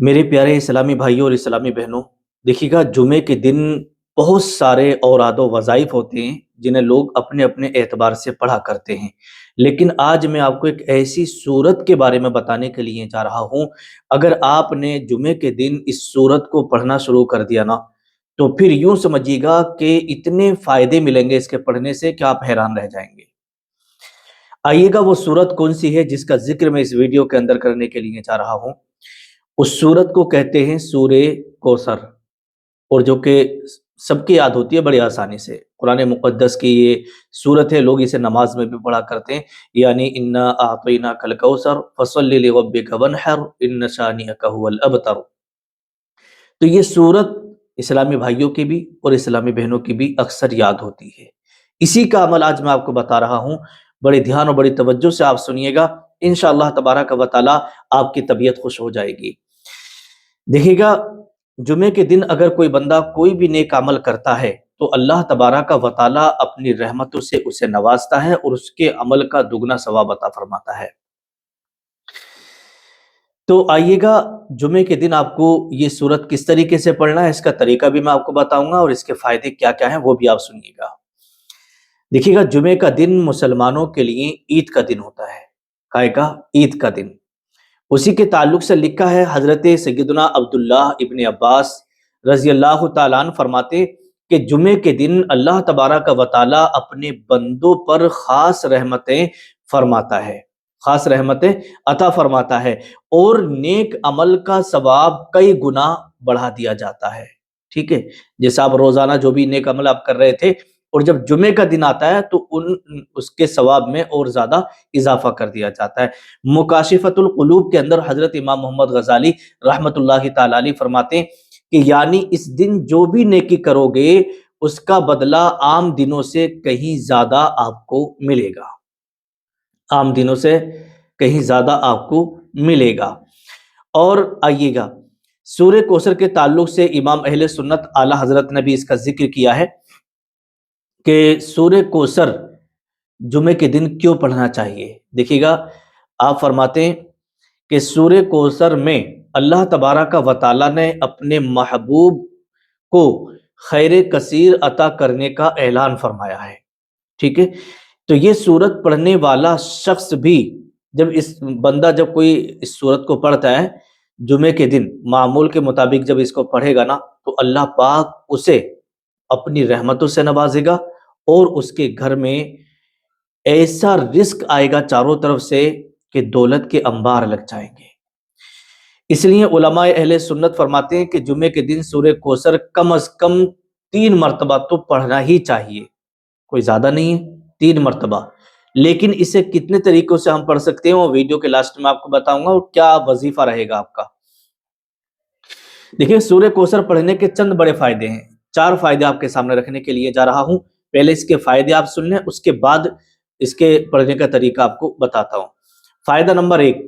میرے پیارے اسلامی بھائیوں اور اسلامی بہنوں، دیکھیے گا جمعے کے دن بہت سارے اوراد و وظائف ہوتے ہیں جنہیں لوگ اپنے اپنے اعتبار سے پڑھا کرتے ہیں، لیکن آج میں آپ کو ایک ایسی صورت کے بارے میں بتانے کے لیے جا رہا ہوں۔ اگر آپ نے جمعے کے دن اس صورت کو پڑھنا شروع کر دیا نا، تو پھر یوں سمجھیے گا کہ اتنے فائدے ملیں گے اس کے پڑھنے سے کہ آپ حیران رہ جائیں گے۔ آئیے گا وہ صورت کون سی ہے جس کا ذکر میں اس ویڈیو کے اندر کرنے کے لیے جا رہا ہوں۔ اس سورت کو کہتے ہیں سورہ کوثر، اور جو کہ سب کی یاد ہوتی ہے بڑی آسانی سے۔ قرآن مقدس کی یہ سورت ہے، لوگ اسے نماز میں بھی پڑھا کرتے ہیں، یعنی انا اعطیناک الکوثر فصلی لربک وانحر ان شانئک هو الابتر۔ تو یہ سورت اسلامی بھائیوں کی بھی اور اسلامی بہنوں کی بھی اکثر یاد ہوتی ہے۔ اسی کا عمل آج میں آپ کو بتا رہا ہوں، بڑے دھیان اور بڑی توجہ سے آپ سنیے گا، انشاءاللہ تبارک و تعالی آپ کی طبیعت خوش ہو جائے گی۔ دیکھیے گا جمعے کے دن اگر کوئی بندہ کوئی بھی نیک عمل کرتا ہے تو اللہ تبارک و تعالی اپنی رحمتوں سے اسے نوازتا ہے اور اس کے عمل کا دگنا ثواب عطا فرماتا ہے۔ تو آئیے گا جمعے کے دن آپ کو یہ سورت کس طریقے سے پڑھنا ہے، اس کا طریقہ بھی میں آپ کو بتاؤں گا، اور اس کے فائدے کیا کیا ہیں وہ بھی آپ سنیے گا۔ دیکھیے گا جمعے کا دن مسلمانوں کے لیے عید کا دن ہوتا ہے، کائے کا عید کا دن۔ اسی کے تعلق سے لکھا ہے، حضرت سیدنا عبداللہ ابن عباس رضی اللہ تعالیٰ عنہ فرماتے کہ جمعے کے دن اللہ تبارک و تعالیٰ اپنے بندوں پر خاص رحمتیں فرماتا ہے، خاص رحمتیں عطا فرماتا ہے، اور نیک عمل کا ثواب کئی گنا بڑھا دیا جاتا ہے۔ ٹھیک ہے، جیسے آپ روزانہ جو بھی نیک عمل آپ کر رہے تھے، اور جب جمعے کا دن آتا ہے تو اس کے ثواب میں اور زیادہ اضافہ کر دیا جاتا ہے۔ مکاشفۃ القلوب کے اندر حضرت امام محمد غزالی رحمۃ اللہ تعالی علیہ فرماتے ہیں کہ یعنی اس دن جو بھی نیکی کرو گے اس کا بدلہ عام دنوں سے کہیں زیادہ آپ کو ملے گا، عام دنوں سے کہیں زیادہ آپ کو ملے گا۔ اور آئیے گا سورہ کوثر کے تعلق سے امام اہل سنت اعلی حضرت نے بھی اس کا ذکر کیا ہے کہ سورہ کوثر جمعے کے دن کیوں پڑھنا چاہیے۔ دیکھیے گا آپ فرماتے ہیں کہ سورہ کوثر میں اللہ تبارک و تعالیٰ نے اپنے محبوب کو خیر کثیر عطا کرنے کا اعلان فرمایا ہے۔ ٹھیک ہے، تو یہ سورت پڑھنے والا شخص بھی جب کوئی اس سورت کو پڑھتا ہے جمعے کے دن معمول کے مطابق جب اس کو پڑھے گا نا، تو اللہ پاک اسے اپنی رحمتوں سے نوازے گا، اور اس کے گھر میں ایسا رزق آئے گا چاروں طرف سے کہ دولت کے انبار لگ جائیں گے۔ اس لیے علماء اہل سنت فرماتے ہیں کہ جمعے کے دن سورہ کوثر کم از کم 3 مرتبہ تو پڑھنا ہی چاہیے، کوئی زیادہ نہیں ہے، 3 مرتبہ۔ لیکن اسے کتنے طریقوں سے ہم پڑھ سکتے ہیں وہ ویڈیو کے لاسٹ میں آپ کو بتاؤں گا، اور کیا وظیفہ رہے گا آپ کا۔ دیکھیں سورہ کوثر پڑھنے کے چند بڑے فائدے ہیں، 4 فائدے آپ کے سامنے رکھنے کے لیے جا رہا ہوں۔ پہلے اس کے فائدے آپ سن لیں، اس کے بعد اس کے پڑھنے کا طریقہ آپ کو بتاتا ہوں۔ فائدہ نمبر 1،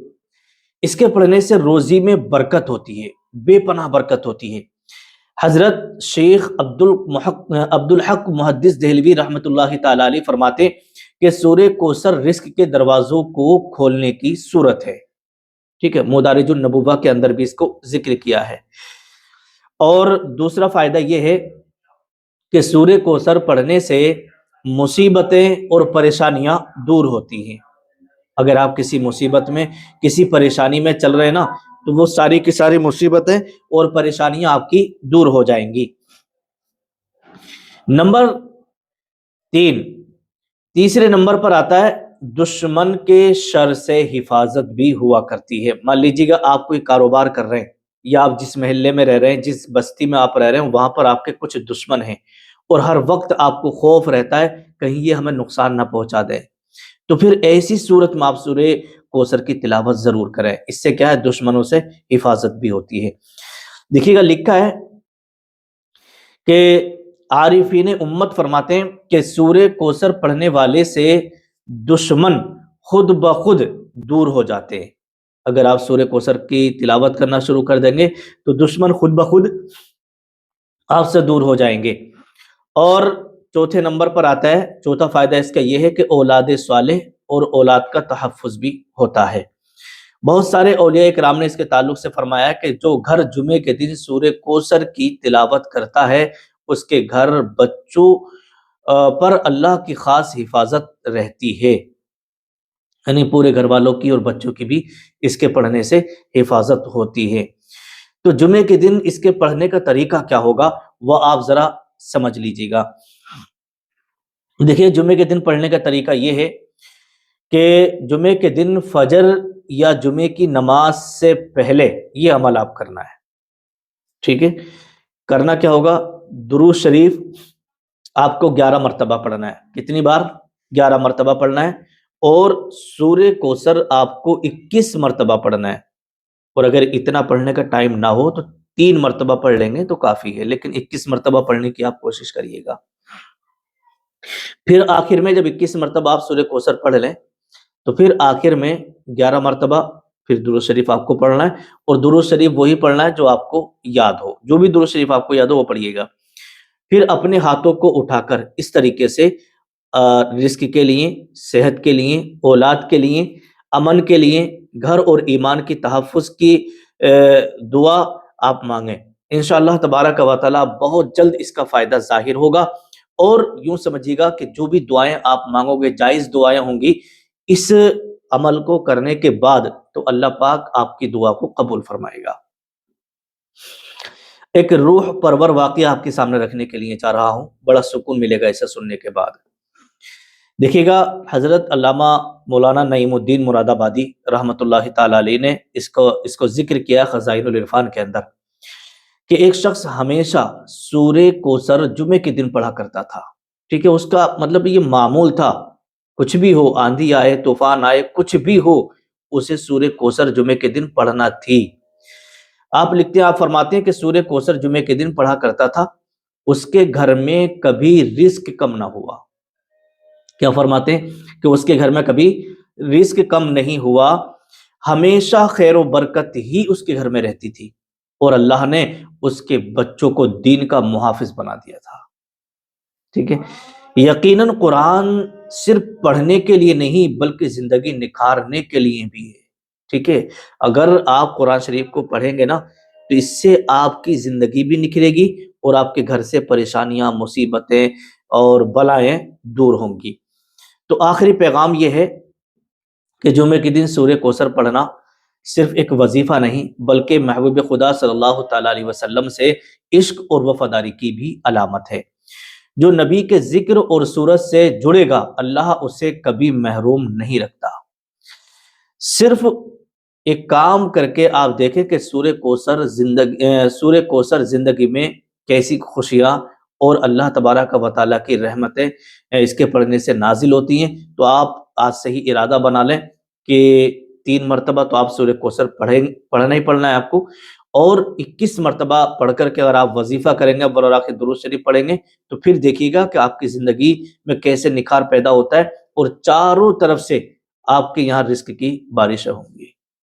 اس کے پڑھنے سے روزی میں برکت ہوتی ہے، بے پناہ برکت ہوتی ہے۔ حضرت شیخ عبد الحق محدث دہلوی رحمۃ اللہ تعالی علیہ فرماتے کہ سورہ کوثر رزق کے دروازوں کو کھولنے کی صورت ہے۔ ٹھیک ہے، مدارج النبوہ کے اندر بھی اس کو ذکر کیا ہے۔ اور دوسرا فائدہ یہ ہے کہ سورہ کوثر پڑھنے سے مصیبتیں اور پریشانیاں دور ہوتی ہیں۔ اگر آپ کسی مصیبت میں، کسی پریشانی میں چل رہے ہیں نا، تو وہ ساری کی ساری مصیبتیں اور پریشانیاں آپ کی دور ہو جائیں گی۔ نمبر 3، تیسرے نمبر پر آتا ہے دشمن کے شر سے حفاظت بھی ہوا کرتی ہے۔ مان لیجیے گا آپ کوئی کاروبار کر رہے ہیں، یا آپ جس محلے میں رہ رہے ہیں، جس بستی میں آپ رہ رہے ہیں، وہاں پر آپ کے کچھ دشمن ہیں، اور ہر وقت آپ کو خوف رہتا ہے کہیں یہ ہمیں نقصان نہ پہنچا دے، تو پھر ایسی صورت میں آپ سورہ کوثر کی تلاوت ضرور کریں۔ اس سے کیا ہے، دشمنوں سے حفاظت بھی ہوتی ہے۔ دیکھیے گا لکھا ہے کہ عارفین امت فرماتے ہیں کہ سورہ کوثر پڑھنے والے سے دشمن خود بخود دور ہو جاتے ہیں۔ اگر آپ سورہ کوثر کی تلاوت کرنا شروع کر دیں گے تو دشمن خود بخود آپ سے دور ہو جائیں گے۔ اور چوتھے نمبر پر آتا ہے، چوتھا فائدہ اس کا یہ ہے کہ اولاد صالح اور اولاد کا تحفظ بھی ہوتا ہے۔ بہت سارے اولیاء کرام نے اس کے تعلق سے فرمایا کہ جو گھر جمعے کے دن سورہ کوثر کی تلاوت کرتا ہے اس کے گھر بچوں پر اللہ کی خاص حفاظت رہتی ہے، یعنی پورے گھر والوں کی اور بچوں کی بھی اس کے پڑھنے سے حفاظت ہوتی ہے۔ تو جمعے کے دن اس کے پڑھنے کا طریقہ کیا ہوگا وہ آپ ذرا سمجھ لیجیے گا۔ دیکھیے جمعے کے دن پڑھنے کا طریقہ یہ ہے کہ جمعے کے دن فجر یا جمعے کی نماز سے پہلے یہ عمل آپ کرنا ہے، ٹھیک ہے؟ کرنا کیا ہوگا، درود شریف آپ کو 11 مرتبہ پڑھنا ہے۔ کتنی بار؟ 11 مرتبہ پڑھنا ہے، اور سورہ کوثر آپ کو 21 مرتبہ پڑھنا ہے، اور اگر اتنا پڑھنے کا ٹائم نہ ہو تو 3 مرتبہ پڑھ لیں گے تو کافی ہے، لیکن 21 مرتبہ پڑھنے کی آپ کوشش کریے گا۔ پھر آخر میں جب 21 مرتبہ آپ سورہ کوثر پڑھ لیں تو پھر آخر میں 11 مرتبہ پھر درود شریف آپ کو پڑھنا ہے، اور درود شریف وہی پڑھنا ہے جو آپ کو یاد ہو، جو بھی درود شریف آپ کو یاد ہو وہ پڑھیے گا۔ پھر اپنے ہاتھوں کو اٹھا کر اس طریقے سے رزق کے لیے، صحت کے لیے، اولاد کے لیے، امن کے لیے، گھر اور ایمان کی تحفظ کی دعا آپ مانگیں۔ انشاءاللہ تبارک و تعالی بہت جلد اس کا فائدہ ظاہر ہوگا، اور یوں سمجھیے گا کہ جو بھی دعائیں آپ مانگو گے جائز دعائیں ہوں گی، اس عمل کو کرنے کے بعد تو اللہ پاک آپ کی دعا کو قبول فرمائے گا۔ ایک روح پرور واقعہ آپ کے سامنے رکھنے کے لیے چاہ رہا ہوں، بڑا سکون ملے گا اسے سننے کے بعد۔ دیکھیے گا حضرت علامہ مولانا نعیم الدین مراد آبادی رحمۃ اللہ تعالی علیہ نے اس کو ذکر کیا خزائن العرفان کے اندر، کہ ایک شخص ہمیشہ سورہ کوثر جمعے کے دن پڑھا کرتا تھا، ٹھیک ہے؟ اس کا مطلب یہ معمول تھا، کچھ بھی ہو، آندھی آئے، طوفان آئے، کچھ بھی ہو، اسے سورہ کوثر جمعے کے دن پڑھنا تھی۔ آپ لکھتے ہیں، آپ فرماتے ہیں کہ سورہ کوثر جمعے کے دن پڑھا کرتا تھا، اس کے گھر میں کبھی رزق کم نہ ہوا۔ کیا فرماتے ہیں؟ کہ اس کے گھر میں کبھی رزق کم نہیں ہوا، ہمیشہ خیر و برکت ہی اس کے گھر میں رہتی تھی، اور اللہ نے اس کے بچوں کو دین کا محافظ بنا دیا تھا، ٹھیک ہے؟ یقیناً قرآن صرف پڑھنے کے لیے نہیں بلکہ زندگی نکھارنے کے لیے بھی ہے، ٹھیک ہے؟ اگر آپ قرآن شریف کو پڑھیں گے نا تو اس سے آپ کی زندگی بھی نکھرے گی، اور آپ کے گھر سے پریشانیاں، مصیبتیں اور بلائیں دور ہوں گی۔ تو آخری پیغام یہ ہے کہ جمعے کے دن سورہ کوثر پڑھنا صرف ایک وظیفہ نہیں بلکہ محبوب خدا صلی اللہ تعالی علیہ وسلم سے عشق اور وفاداری کی بھی علامت ہے۔ جو نبی کے ذکر اور سورت سے جڑے گا اللہ اسے کبھی محروم نہیں رکھتا۔ صرف ایک کام کر کے آپ دیکھیں کہ سورہ کوثر زندگی میں کیسی خوشیاں اور اللہ تبارک و تعالیٰ کی رحمتیں اس کے پڑھنے سے نازل ہوتی ہیں۔ تو آپ آج سے ہی ارادہ بنا لیں کہ 3 مرتبہ تو آپ سورہ کوثر پڑھنا ہی پڑھنا ہے آپ کو، اور 21 مرتبہ پڑھ کر کے اگر آپ وظیفہ کریں گے اور آخر درود شریف پڑھیں گے تو پھر دیکھیے گا کہ آپ کی زندگی میں کیسے نکھار پیدا ہوتا ہے، اور چاروں طرف سے آپ کے یہاں رزق کی بارشیں ہوں گی۔